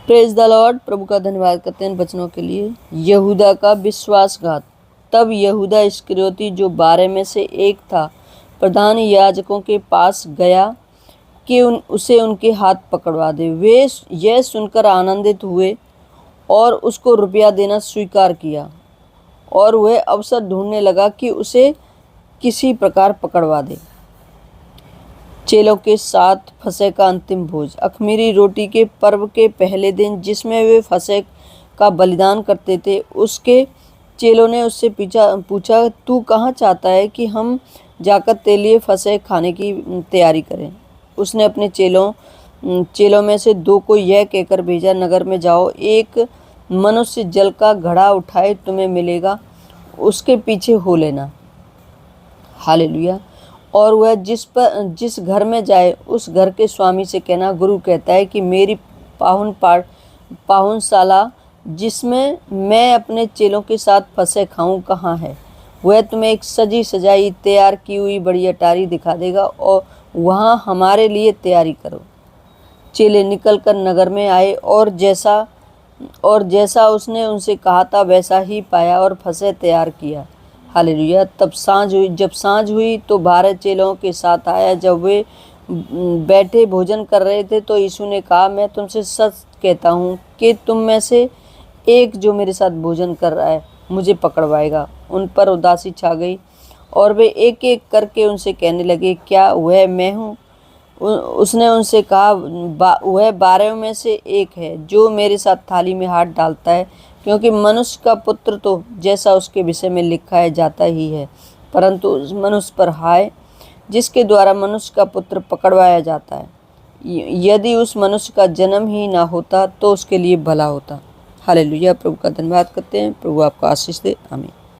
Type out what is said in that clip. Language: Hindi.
Praise the Lord. प्रभु का धन्यवाद करते हैं वचनों के लिए। यहूदा का विश्वासघात। तब यहूदा इस्करियोती, जो 12 में से एक था, प्रधान याजकों के पास गया कि उसे उनके हाथ पकड़वा दे। वे यह सुनकर आनंदित हुए और उसको रुपया देना स्वीकार किया, और वह अवसर ढूंढने लगा कि उसे किसी प्रकार पकड़वा दे। चेलों के साथ फसह का अंतिम भोज। अख़मीरी रोटी के पर्व के पहले दिन, जिसमें वे फसह का बलिदान करते थे, उसके चेलों ने उससे पूछा, तू कहाँ चाहता है कि हम जाकर तेरे लिए फसह खाने की तैयारी करें? उसने अपने चेलों में से 2 को यह कहकर भेजा, नगर में जाओ, एक मनुष्य जल का घड़ा उठाए तुम्हें मिलेगा, उसके पीछे हो लेना। हालेलुया। और वह जिस घर में जाए, उस घर के स्वामी से कहना, गुरु कहता है कि मेरी पाहुनशाला जिसमें मैं अपने चेलों के साथ फसह खाऊं कहाँ है? वह तुम्हें एक सजी सजाई तैयार की हुई बड़ी अटारी दिखा देगा, और वहाँ हमारे लिए तैयारी करो। चेले निकलकर नगर में आए, और जैसा उसने उनसे कहा था वैसा ही पाया, और फसह तैयार किया। हालेलुया। तब जब सांझ हुई तो 12 चेलों के साथ आया। जब वे बैठे भोजन कर रहे थे तो यीशु ने कहा, मैं तुमसे सच कहता हूँ कि तुम में से एक जो मेरे साथ भोजन कर रहा है मुझे पकड़वाएगा। उन पर उदासी छा गई, और वे एक एक करके उनसे कहने लगे, क्या वह मैं हूँ? उसने उनसे कहा, वह 12 में से एक है जो मेरे साथ थाली में हाथ डालता है, क्योंकि मनुष्य का पुत्र तो जैसा उसके विषय में लिखा है जाता ही है, परंतु उस मनुष्य पर हाय जिसके द्वारा मनुष्य का पुत्र पकड़वाया जाता है। यदि उस मनुष्य का जन्म ही ना होता तो उसके लिए भला होता। हालेलुया। प्रभु का धन्यवाद करते हैं। प्रभु आपको आशीष दे। आमीन।